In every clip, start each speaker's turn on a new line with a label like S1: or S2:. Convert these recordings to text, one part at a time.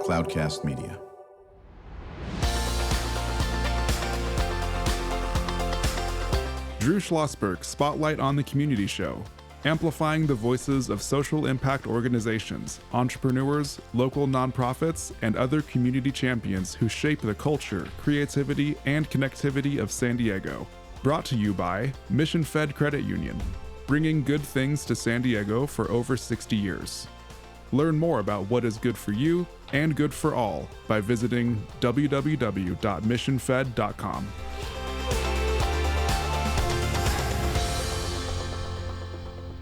S1: Cloudcast Media.
S2: Drew Schlosberg Spotlight on the Community Show, amplifying the voices of social impact organizations, entrepreneurs, local nonprofits, and other community champions who shape the culture, creativity, and connectivity of San Diego. Brought to you by Mission Fed Credit Union, bringing good things to San Diego for over 60 years. Learn more about what is good for you and good for all by visiting www.missionfed.com.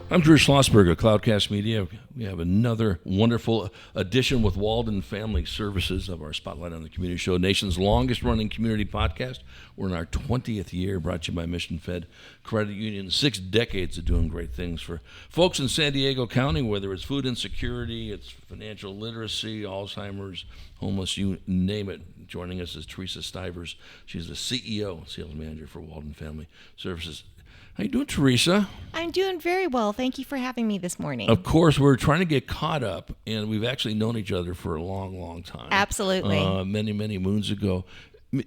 S3: I'm Drew Schlosberg of Cloudcast Media. We have another wonderful edition with Walden Family Services of our Spotlight on the Community Show, nation's longest-running community podcast. We're in our 20th year, brought to you by Mission Fed Credit Union. 6 decades of doing great things for folks in San Diego County, whether it's food insecurity, it's financial literacy, Alzheimer's, homeless, you name it. Joining us is Teresa Stivers. She's the CEO, sales manager for Walden Family Services. How you doing, Teresa?
S4: I'm doing very well. Thank you for having me this morning.
S3: Of course, we're trying to get caught up, and we've actually known each other for a long, long time.
S4: Absolutely.
S3: Many, many moons ago.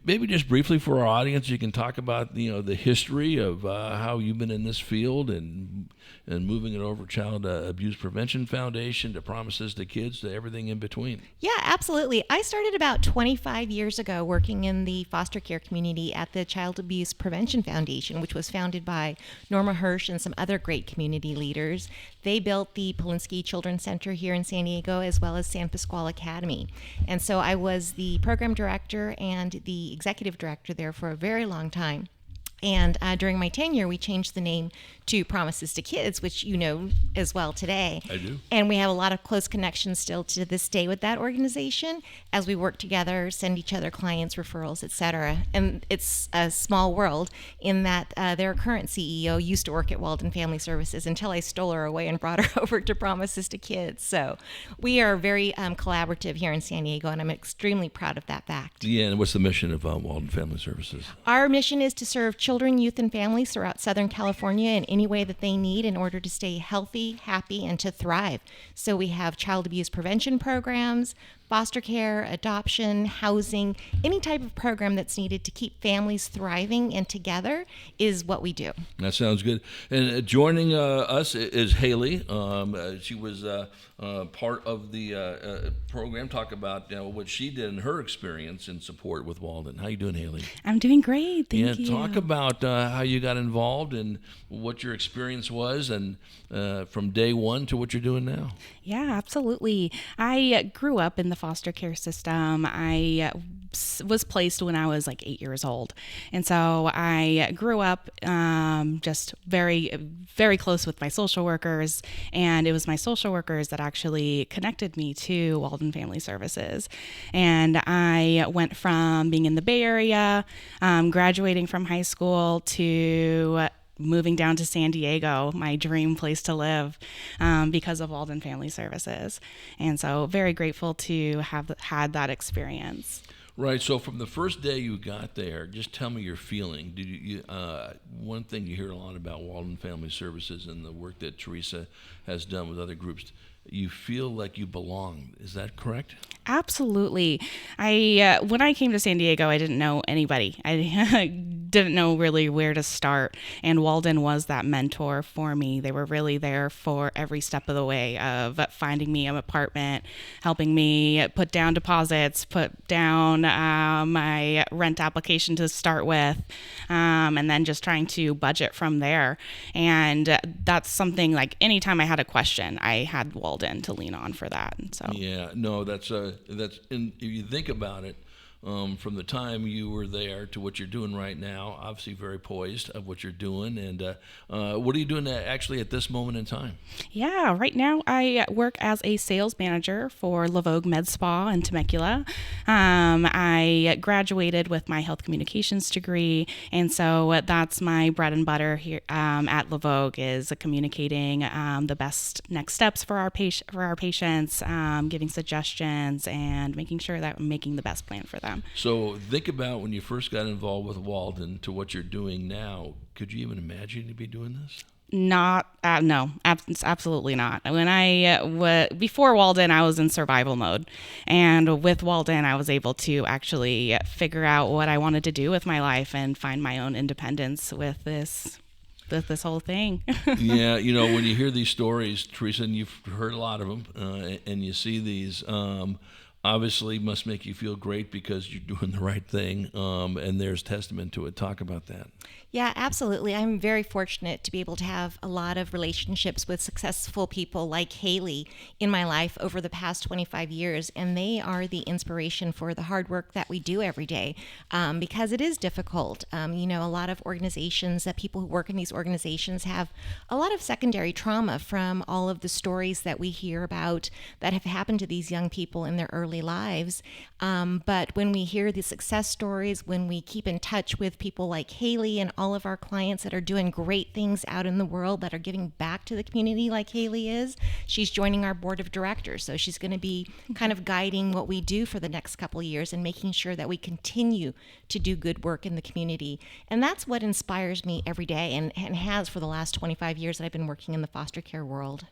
S3: Maybe just briefly for our audience, you can talk about the history of how you've been in this field and moving it over Child Abuse Prevention Foundation to Promises to Kids to everything in between.
S4: Yeah, absolutely. I started about 25 years ago working in the foster care community at the Child Abuse Prevention Foundation, which was founded by Norma Hirsch and some other great community leaders. They built the Polinsky Children's Center here in San Diego, as well as San Pasqual Academy. And so I was the program director and the executive director there for a very long time. And during my tenure, we changed the name to Promises to Kids, which you know as well today.
S3: I do.
S4: And we have a lot of close connections still to this day with that organization as we work together, send each other clients, referrals, etc. And it's a small world in that their current CEO used to work at Walden Family Services until I stole her away and brought her over to Promises to Kids. So we are very collaborative here in San Diego, and I'm extremely proud of that fact.
S3: Yeah, and what's the mission of Walden Family Services?
S4: Our mission is to serve children, youth, and families throughout Southern California in any way that they need in order to stay healthy, happy, and to thrive. So we have child abuse prevention programs, foster care, adoption, housing, any type of program that's needed to keep families thriving and together is what we do.
S3: That sounds good. And joining us is Haley. She was part of the program. Talk about what she did in her experience in support with Walden. How you doing, Haley?
S5: I'm doing great. Thank you.
S3: Talk about how you got involved and what your experience was, and from day one to what you're doing now.
S5: Yeah, absolutely. I grew up in the foster care system. I was placed when I was like 8 years old. And so I grew up just very, very close with my social workers. And it was my social workers that actually connected me to Walden Family Services. And I went from being in the Bay Area, graduating from high school, to moving down to San Diego, my dream place to live, because of Walden Family Services. And so very grateful to have had that experience.
S3: Right. So from the first day you got there, just tell me your feeling. Did you one thing you hear a lot about Walden Family Services and the work that Teresa has done with other groups, you feel like you belong. Is that correct?
S5: Absolutely. When I came to San Diego, I didn't know anybody. I didn't know really where to start. And Walden was that mentor for me. They were really there for every step of the way of finding me an apartment, helping me put down deposits, put down my rent application to start with, and then just trying to budget from there. And that's something like anytime I had a question, I had Walden to lean on for that. So
S3: yeah, no, that's if you think about it, from the time you were there to what you're doing right now, obviously very poised of what you're doing. And what are you doing actually at this moment in time?
S5: Yeah, right now I work as a sales manager for La Vogue Med Spa in Temecula. I graduated with my health communications degree, and so that's my bread and butter here at La Vogue, is communicating the best next steps for our patients, giving suggestions, and making sure that I'm making the best plan for them.
S3: So think about when you first got involved with Walden to what you're doing now. Could you even imagine to be doing this?
S5: No, absolutely not. Before Walden, I was in survival mode, and with Walden, I was able to actually figure out what I wanted to do with my life and find my own independence with this whole thing.
S3: Yeah, when you hear these stories, Teresa, and you've heard a lot of them, and you see these, obviously must make you feel great because you're doing the right thing, and there's testament to it. Talk about that.
S4: Yeah, absolutely. I'm very fortunate to be able to have a lot of relationships with successful people like Haley in my life over the past 25 years, and they are the inspiration for the hard work that we do every day, because it is difficult. A lot of organizations, that people who work in these organizations have a lot of secondary trauma from all of the stories that we hear about that have happened to these young people in their early lives. But when we hear the success stories, when we keep in touch with people like Haley and all of our clients that are doing great things out in the world, that are giving back to the community like Haley is, she's joining our board of directors. So she's going to be kind of guiding what we do for the next couple of years and making sure that we continue to do good work in the community. And that's what inspires me every day, and has for the last 25 years that I've been working in the foster care world.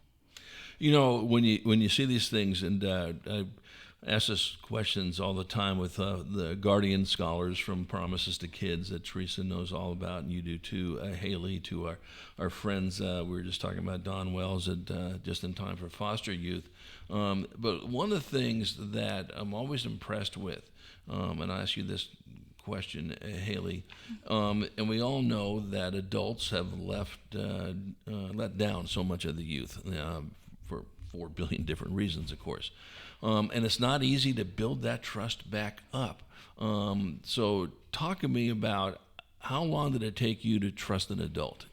S3: When you see these things, and I ask us questions all the time with the Guardian scholars from Promises to Kids that Teresa knows all about, and you do too, Haley, to our friends. We were just talking about Don Wells at Just in Time for Foster Youth. But one of the things that I'm always impressed with, and I ask you this question, Haley, and we all know that adults have let down so much of the youth for 4 billion different reasons, of course. And it's not easy to build that trust back up. So talk to me about how long did it take you to trust an adult?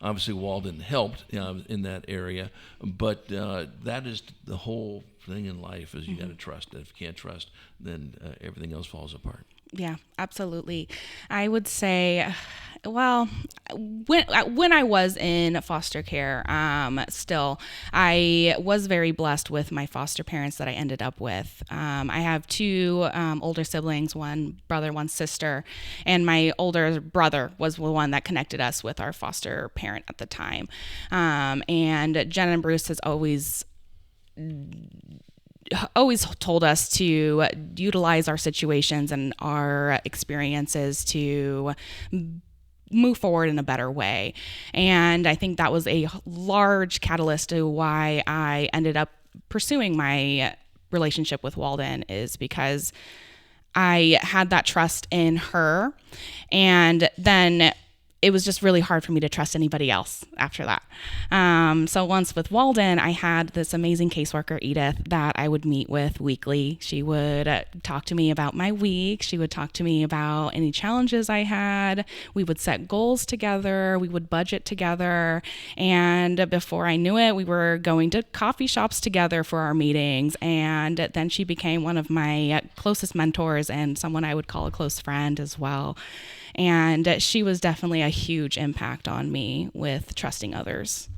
S3: Obviously Walden helped in that area, but that is the whole thing in life, is you got to trust. If you can't trust, then everything else falls apart.
S5: Yeah, absolutely. I would say, well, when I was in foster care, still, I was very blessed with my foster parents that I ended up with. I have two older siblings, one brother, one sister, and my older brother was the one that connected us with our foster parent at the time. And Jen and Bruce has always told us to utilize our situations and our experiences to move forward in a better way. And I think that was a large catalyst to why I ended up pursuing my relationship with Walden, is because I had that trust in her. And then it was just really hard for me to trust anybody else after that. So once with Walden, I had this amazing caseworker, Edith, that I would meet with weekly. She would talk to me about my week. She would talk to me about any challenges I had. We would set goals together. We would budget together. And before I knew it, we were going to coffee shops together for our meetings. And then she became one of my closest mentors and someone I would call a close friend as well. And she was definitely a huge impact on me with trusting others.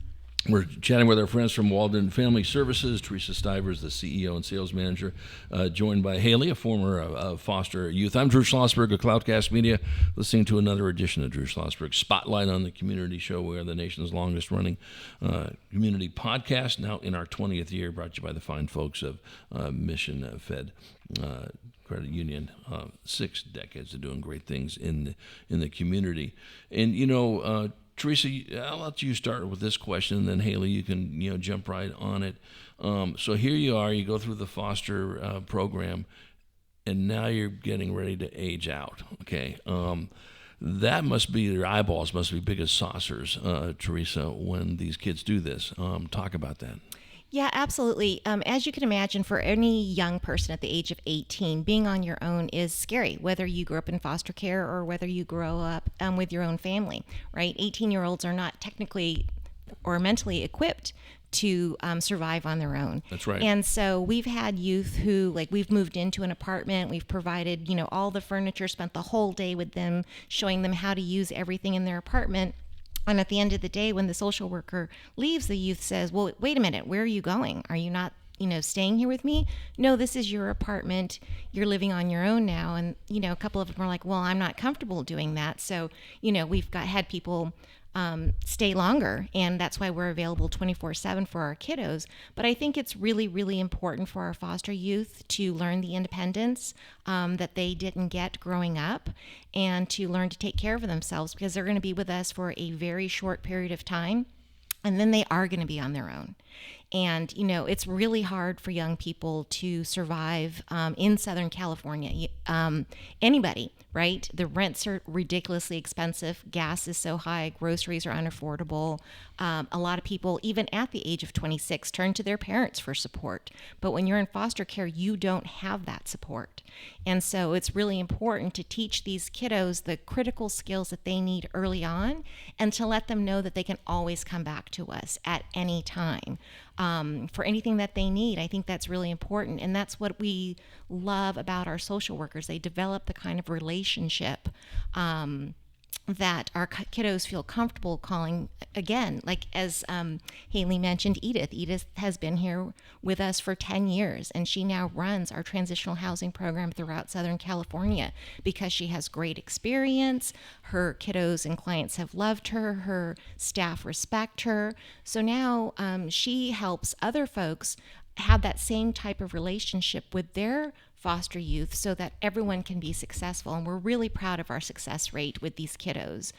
S3: We're chatting with our friends from Walden Family Services, Teresa Stivers, the CEO and sales manager, joined by Haley, a former foster youth. I'm Drew Schlosberg of Cloudcast Media, listening to another edition of Drew Schlosberg Spotlight on the Community Show. We are the nation's longest running community podcast, now in our 20th year, brought to you by the fine folks of Mission Fed Credit Union. 6 decades of doing great things in the community. And Teresa, I'll let you start with this question, and then Haley, you can jump right on it. So here you are, you go through the foster program, and now you're getting ready to age out. Okay, that must be, your eyeballs must be big as saucers, Teresa, when these kids do this. Talk about that.
S4: Yeah, absolutely. As you can imagine, for any young person at the age of 18, being on your own is scary, whether you grew up in foster care or whether you grow up with your own family, right? 18-year-olds are not technically or mentally equipped to survive on their own.
S3: That's right.
S4: And so we've had youth who, we've moved into an apartment, we've provided, all the furniture, spent the whole day with them, showing them how to use everything in their apartment. And at the end of the day, when the social worker leaves, the youth says, well, wait a minute, where are you going? Are you not, staying here with me? No, this is your apartment. You're living on your own now. And, a couple of them are like, well, I'm not comfortable doing that. So, we've had people stay longer, and that's why we're available 24/7 for our kiddos. But I think it's really, really important for our foster youth to learn the independence that they didn't get growing up, and to learn to take care of themselves, because they're going to be with us for a very short period of time, and then they are going to be on their own. And, it's really hard for young people to survive in Southern California. Anybody, right? The rents are ridiculously expensive. Gas is so high. Groceries are unaffordable. A lot of people, even at the age of 26, turn to their parents for support. But when you're in foster care, you don't have that support. And so it's really important to teach these kiddos the critical skills that they need early on, and to let them know that they can always come back to us at any time. For anything that they need. I think that's really important. And that's what we love about our social workers. They develop the kind of relationship that our kiddos feel comfortable calling, again, like as Haley mentioned, Edith. Edith has been here with us for 10 years, and she now runs our transitional housing program throughout Southern California because she has great experience. Her kiddos and clients have loved her. Her staff respect her. So now she helps other folks have that same type of relationship with their foster youth, so that everyone can be successful. And we're really proud of our success rate with these kiddos.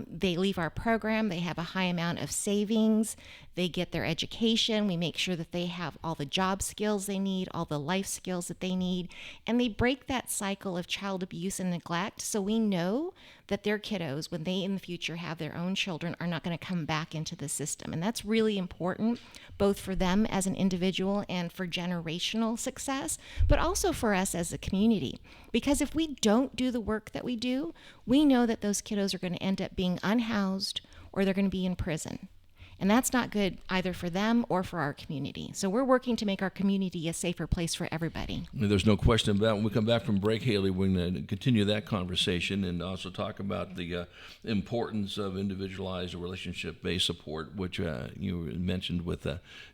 S4: They leave our program, they have a high amount of savings, they get their education, we make sure that they have all the job skills they need, all the life skills that they need, and they break that cycle of child abuse and neglect. So we know that their kiddos, when they in the future have their own children, are not going to come back into the system. And that's really important, both for them as an individual and for generational success, but also for us as a community. Because if we don't do the work that we do, we know that those kiddos are going to end up being unhoused, or they're going to be in prison. And that's not good either for them or for our community. So we're working to make our community a safer place for everybody.
S3: There's no question about it. When we come back from break, Haley, we're going to continue that conversation and also talk about the importance of individualized relationship-based support, which you mentioned with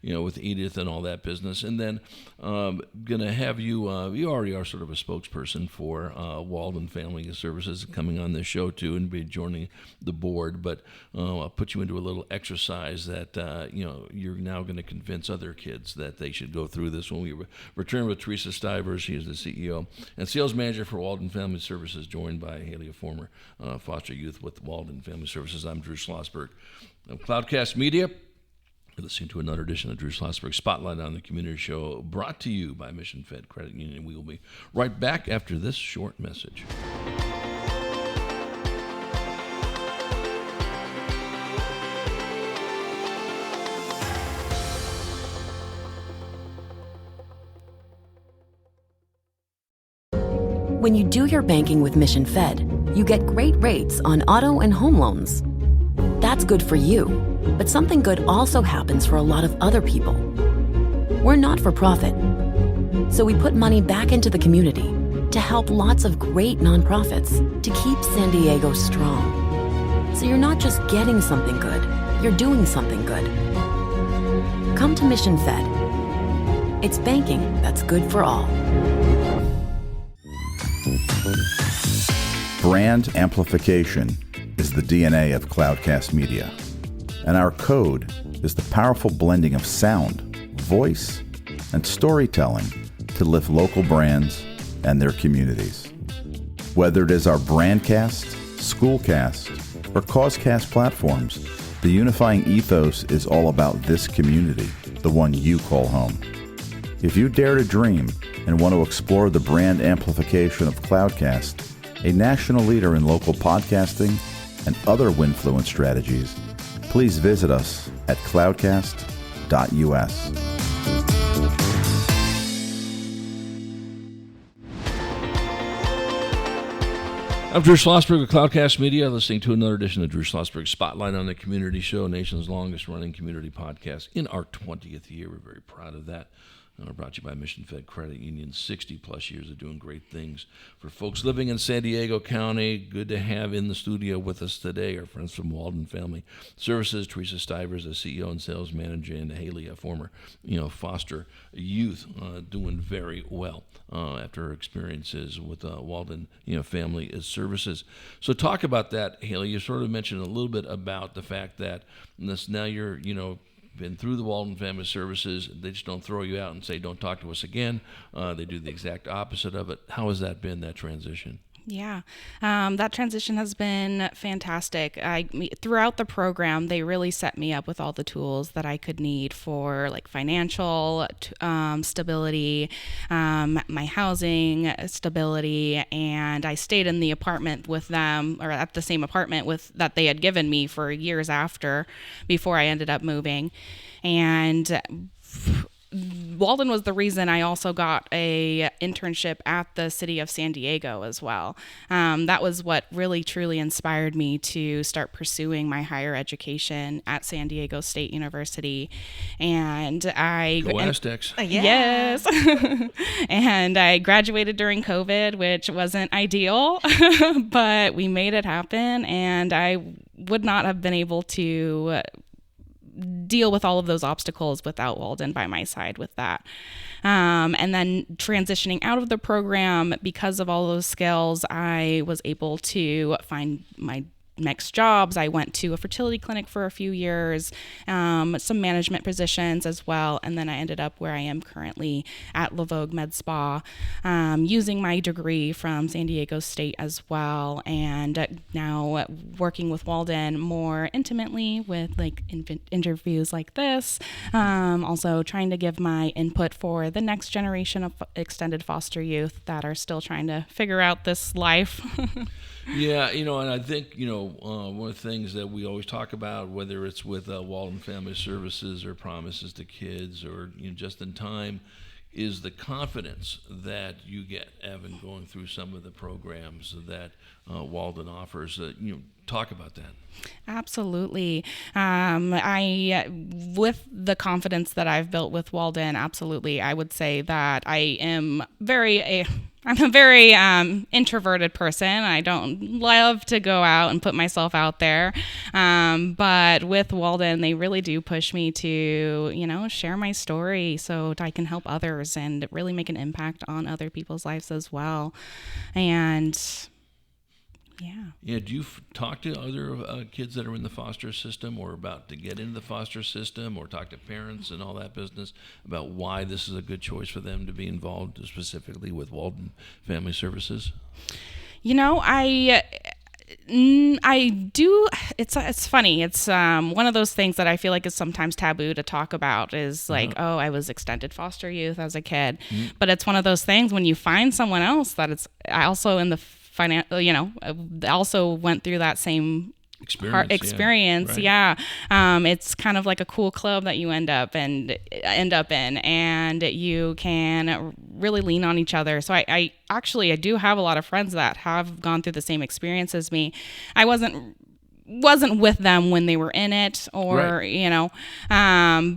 S3: with Edith and all that business. And then going to have you, you already are sort of a spokesperson for Walden Family Services, coming on this show too and be joining the board. But I'll put you into a little exercise that you're now going to convince other kids that they should go through this. When we return with Teresa Stivers, she is the CEO and sales manager for Walden Family Services, joined by Haley, a former foster youth with Walden Family Services. I'm Drew Schlosberg of Cloudcast Media. You're listening to another edition of Drew Schlosberg Spotlight on the Community Show, brought to you by Mission Fed Credit Union. We will be right back after this short message.
S1: When you do your banking with Mission Fed, you get great rates on auto and home loans. That's good for you, but something good also happens for a lot of other people. We're not for profit, so we put money back into the community to help lots of great nonprofits to keep San Diego strong. So you're not just getting something good, you're doing something good. Come to Mission Fed. It's banking that's good for all.
S6: Brand amplification is the DNA of Cloudcast Media, and our code is the powerful blending of sound, voice, and storytelling to lift local brands and their communities. Whether it is our Brandcast, Schoolcast, or Causecast platforms, the unifying ethos is all about this community, the one you call home. If you dare to dream and want to explore the brand amplification of Cloudcast, a national leader in local podcasting and other Winfluence strategies, please visit us at cloudcast.us.
S3: I'm Drew Schlosberg of Cloudcast Media, listening to another edition of Drew Schlosberg Spotlight on the Community Show, nation's longest running community podcast in our 20th year. We're very proud of that. Brought to you by Mission Fed Credit Union, 60 plus years of doing great things for folks living in San Diego County. Good to have in the studio with us today our friends from Walden Family Services, Teresa Stivers, the CEO and sales manager, and Haley, a former foster youth, doing very well after her experiences with Walden Family Services. Services. So talk about that, Haley. You sort of mentioned a little bit about the fact that now you're, been through the Walden Family Services. They just don't throw you out and say, don't talk to us again. They do the exact opposite of it. How has that been, that transition?
S5: Yeah, that transition has been fantastic. Throughout the program, they really set me up with all the tools that I could need for like financial stability, my housing stability, and I stayed in the apartment with them, or at the same apartment that they had given me for years before I ended up moving. And Walden was the reason I also got a internship at the city of San Diego as well. That was what really truly inspired me to start pursuing my higher education at San Diego State University. And
S3: Go Aztecs.
S5: Yes. And I graduated during COVID, which wasn't ideal, but we made it happen. And I would not have been able to deal with all of those obstacles without Walden by my side with that. And then transitioning out of the program, because of all those skills, I was able to find my next jobs. I went to a fertility clinic for a few years, some management positions as well, and then I ended up where I am currently at La Vogue Med Spa, using my degree from San Diego State as well, and now working with Walden more intimately with like interviews like this, also trying to give my input for the next generation of extended foster youth that are still trying to figure out this life.
S3: Yeah, and I think, one of the things that we always talk about, whether it's with Walden Family Services or Promises to Kids or Just in Time, is the confidence that you get, Evan, going through some of the programs that Walden offers. Talk about that.
S5: Absolutely. With the confidence that I've built with Walden, absolutely, I would say that I'm a very introverted person. I don't love to go out and put myself out there. But with Walden, they really do push me to, share my story so I can help others and really make an impact on other people's lives as well. And yeah.
S3: Do you talk to other kids that are in the foster system or about to get into the foster system, or talk to parents and all that business about why this is a good choice for them to be involved specifically with Walden Family Services?
S5: I do. It's funny. It's one of those things that I feel like is sometimes taboo to talk about, is like, oh, I was extended foster youth as a kid. Mm-hmm. But it's one of those things when you find someone else that it's also in the also went through that same experience. Yeah. It's kind of like a cool club that you end up in, and you can really lean on each other. So I do have a lot of friends that have gone through the same experience as me. I wasn't with them when they were in it, or right.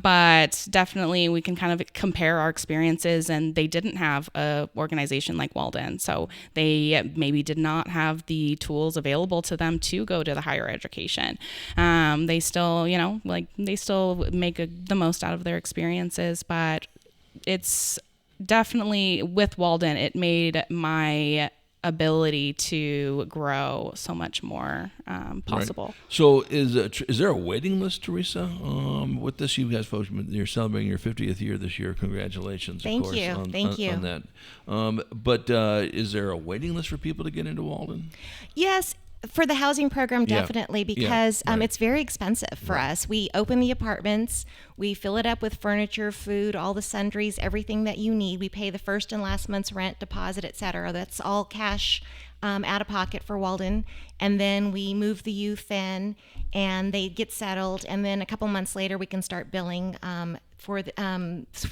S5: But definitely we can kind of compare our experiences, and they didn't have a organization like Walden, so they maybe did not have the tools available to them to go to the higher education. They still make the most out of their experiences, but it's definitely with Walden, it made my ability to grow so much more possible.
S3: Right. So is there a waiting list, Teresa? With this, you guys folks, you're celebrating your 50th year this year. Congratulations,
S4: Thank
S3: of course,
S4: you.
S3: on that. But is there a waiting list for people to get into Walden?
S4: Yes. For the housing program, definitely, because
S3: right.
S4: It's very expensive for us. We open the apartments, we fill it up with furniture, food, all the sundries, everything that you need. We pay the first and last month's rent, deposit, etc. That's all cash out of pocket for Walden. And then we move the youth in, and they get settled. And then a couple months later, we can start billing for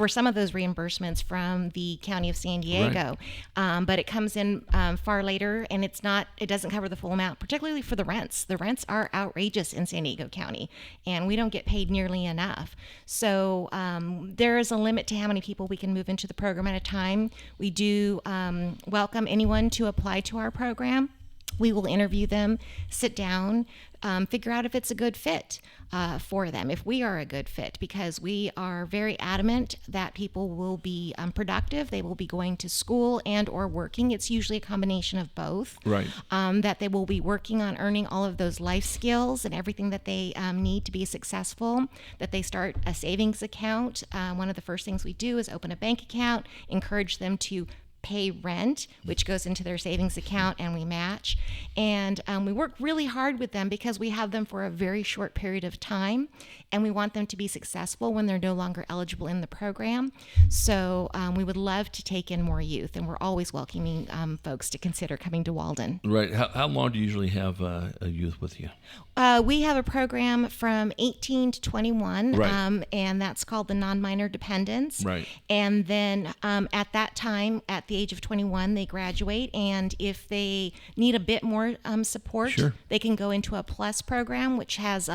S4: some of those reimbursements from the County of San Diego. Right. But it comes in far later, and it doesn't cover the full amount, particularly for the rents. The rents are outrageous in San Diego County, and we don't get paid nearly enough. So there is a limit to how many people we can move into the program at a time. We do welcome anyone to apply to our program. We will interview them, sit down, figure out if it's a good fit for them, if we are a good fit, because we are very adamant that people will be productive. They will be going to school and or working. It's usually a combination of both.
S3: Right.
S4: That they will be working on earning all of those life skills and everything that they need to be successful, that they start a savings account. One of the first things we do is open a bank account, encourage them to pay rent, which goes into their savings account, and we match. And we work really hard with them because we have them for a very short period of time, and we want them to be successful when they're no longer eligible in the program. So we would love to take in more youth, and we're always welcoming folks to consider coming to Walden.
S3: Right. How long do you usually have a youth with you?
S4: We have a program from 18 to 21,
S3: Right.
S4: And that's called the non-minor dependents.
S3: Right.
S4: And then at that time, at the age of 21, they graduate, and if they need a bit more support,
S3: Sure.
S4: they can go into a plus program, which has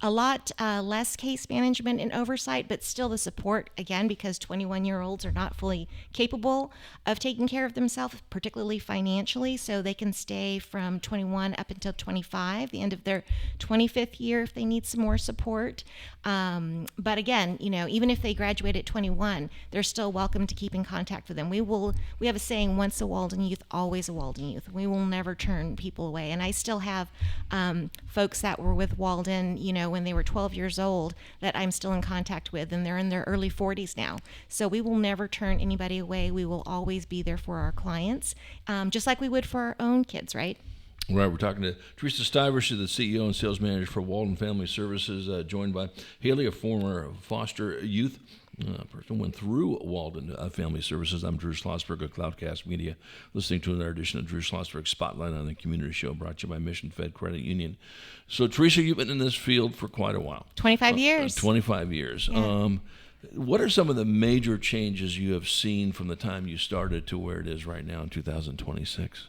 S4: a lot less case management and oversight, but still the support, again, because 21-year-olds are not fully capable of taking care of themselves, particularly financially, so they can stay from 21 up until 25, the end of their 25th year if they need some more support. But again, even if they graduate at 21, they're still welcome to keep in contact with them. We have a saying, once a Walden youth, always a Walden youth. We will never turn people away. And I still have folks that were with Walden, when they were 12 years old, that I'm still in contact with, and they're in their early 40s now. So we will never turn anybody away. We will always be there for our clients, just like we would for our own kids, right?
S3: Right, we're talking to Teresa Stivers, she's the CEO and sales manager for Walden Family Services, joined by Haley, a former foster youth person, went through Walden Family Services. I'm Drew Schlosberg of Cloudcast Media, listening to another edition of Drew Schlosberg Spotlight on the Community Show, brought to you by Mission Fed Credit Union. So, Teresa, you've been in this field for quite a while.
S4: 25 years.
S3: 25 years.
S4: Yeah.
S3: What are some of the major changes you have seen from the time you started to where it is right now in 2026?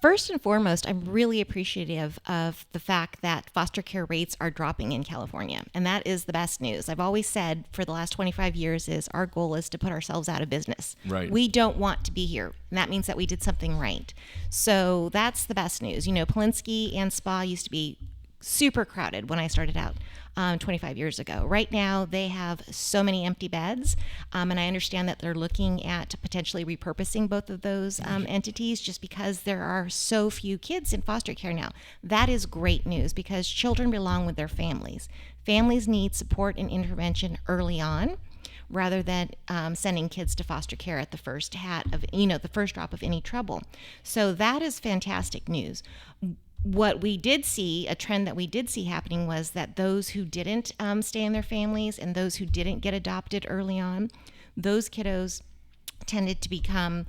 S4: First and foremost, I'm really appreciative of the fact that foster care rates are dropping in California, and that is the best news. I've always said for the last 25 years is our goal is to put ourselves out of business.
S3: Right.
S4: We don't want to be here, and that means that we did something right. So that's the best news. Polinsky and Spa used to be super crowded when I started out 25 years ago. Right now, they have so many empty beds, and I understand that they're looking at potentially repurposing both of those entities just because there are so few kids in foster care now. That is great news because children belong with their families. Families need support and intervention early on, rather than sending kids to foster care at the first the first drop of any trouble. So that is fantastic news. What we did see, a trend that we did see happening, was that those who didn't stay in their families and those who didn't get adopted early on, those kiddos tended to become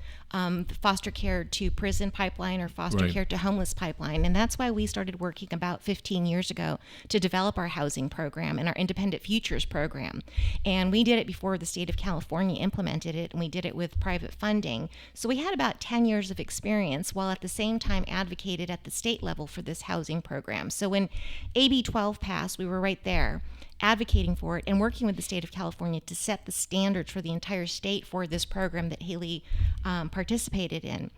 S4: foster care to prison pipeline or foster
S3: Right.
S4: care to homeless pipeline. And that's why we started working about 15 years ago to develop our housing program and our Independent Futures program. And we did it before the state of California implemented it, and we did it with private funding. So we had about 10 years of experience while at the same time advocated at the state level for this housing program. So when AB 12 passed, we were right there advocating for it and working with the state of California to set the standards for the entire state for this program that Haley participated in.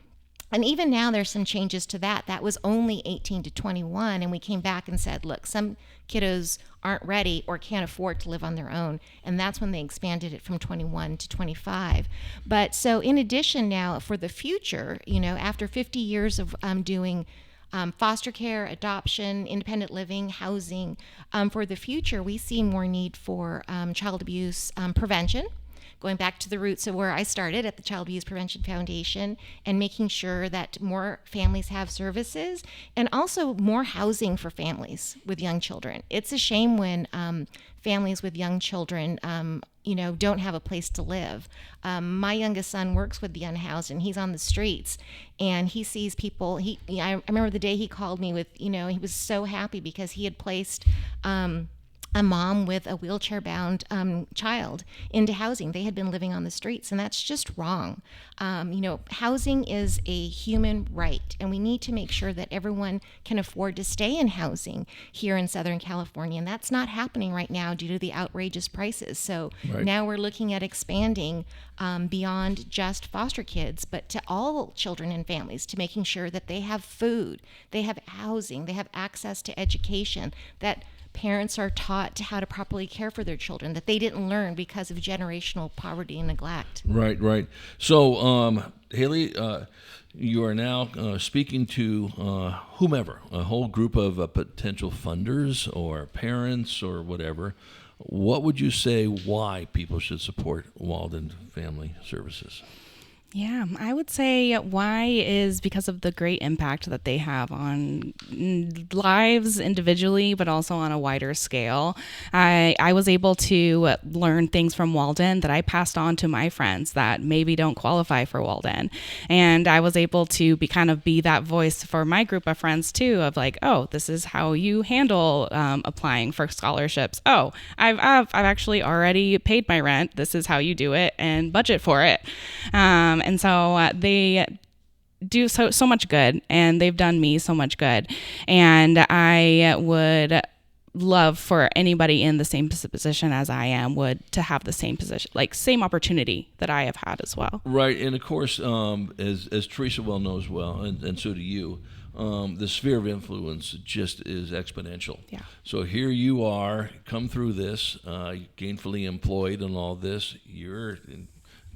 S4: And even now there's some changes to that. That was only 18 to 21, and we came back and said, look, some kiddos aren't ready or can't afford to live on their own, and that's when they expanded it from 21 to 25. But so in addition now, for the future, after 50 years of doing foster care, adoption, independent living, housing, for the future, we see more need for child abuse prevention, going back to the roots of where I started at the Child Abuse Prevention Foundation, and making sure that more families have services, and also more housing for families with young children. It's a shame when families with young children don't have a place to live. My youngest son works with the unhoused, and he's on the streets, and he sees people. I remember the day he called me with, he was so happy because he had placed a mom with a wheelchair-bound child into housing. They had been living on the streets, and that's just wrong. Housing is a human right, and we need to make sure that everyone can afford to stay in housing here in Southern California, and that's not happening right now due to the outrageous prices. So now we're looking at expanding beyond just foster kids, but to all children and families, to making sure that they have food, they have housing, they have access to education, that parents are taught how to properly care for their children that they didn't learn because of generational poverty and neglect.
S3: Right. So, Haley, you are now speaking to whomever, a whole group of potential funders or parents or whatever. What would you say why people should support Walden Family Services?
S5: Yeah, I would say why is because of the great impact that they have on lives individually, but also on a wider scale. I was able to learn things from Walden that I passed on to my friends that maybe don't qualify for Walden. And I was able to be that voice for my group of friends too, of like, oh, this is how you handle applying for scholarships. Oh, I've actually already paid my rent. This is how you do it and budget for it. And so they do so much good, and they've done me so much good. And I would love for anybody in the same position as I am to have the same position, like same opportunity that I have had as well.
S3: Right. And of course, as Teresa well knows well, and so do you, the sphere of influence just is exponential.
S5: Yeah.
S3: So here you are, come through this, gainfully employed and all this, you're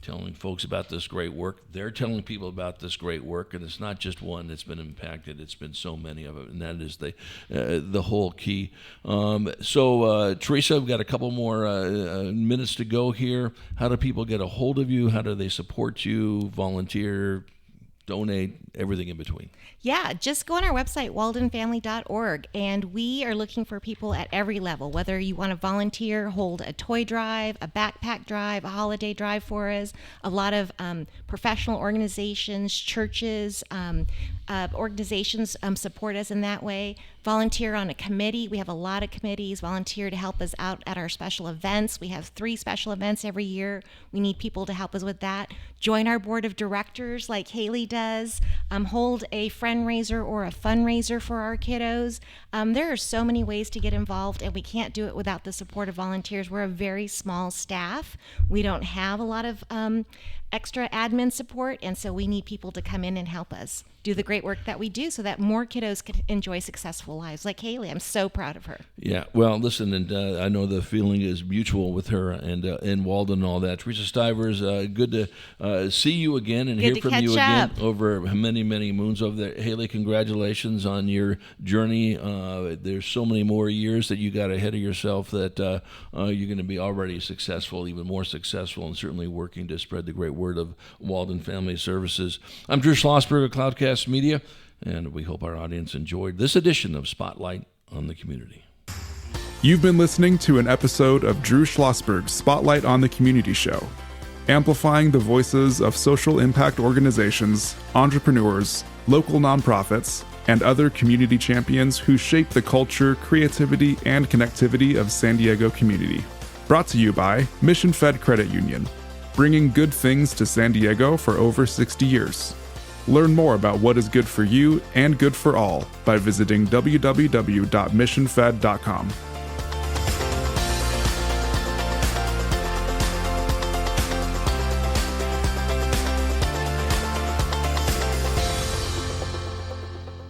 S3: telling folks about this great work. They're telling people about this great work, and it's not just one that's been impacted. It's been so many of it, and that is the whole key. So, Teresa, we've got a couple more minutes to go here. How do people get a hold of you? How do they support you, volunteer, donate, everything in between?
S4: Yeah, just go on our website, waldenfamily.org, and we are looking for people at every level, whether you want to volunteer, hold a toy drive, a backpack drive, a holiday drive for us. A lot of professional organizations, churches, organizations support us in that way. Volunteer on a committee. We have a lot of committees. Volunteer to help us out at our special events. We have 3 special events every year. We need people to help us with that. Join our board of directors like Haley does. Hold a friend-raiser or a fundraiser for our kiddos. There are so many ways to get involved, and we can't do it without the support of volunteers. We're a very small staff. We don't have a lot of extra admin support, and so we need people to come in and help us do the great work that we do so that more kiddos can enjoy successful lives like Haley. I'm so proud of her.
S3: Yeah, well, listen, and I know the feeling is mutual with her and Walden and all that. Teresa Stivers, good to see you again and hear from you again over many, many moons over there. Haley, congratulations on your journey. There's so many more years that you got ahead of yourself that you're going to be already successful, even more successful, and certainly working to spread the great word of Walden Family Services. I'm Drew Schlosberg of Cloudcast Media, and we hope our audience enjoyed this edition of Spotlight on the Community.
S2: You've been listening to an episode of Drew Schlosberg's Spotlight on the Community show, amplifying the voices of social impact organizations, entrepreneurs, local nonprofits, and other community champions who shape the culture, creativity, and connectivity of San Diego community. Brought to you by Mission Fed Credit Union, bringing good things to San Diego for over 60 years. Learn more about what is good for you and good for all by visiting www.missionfed.com.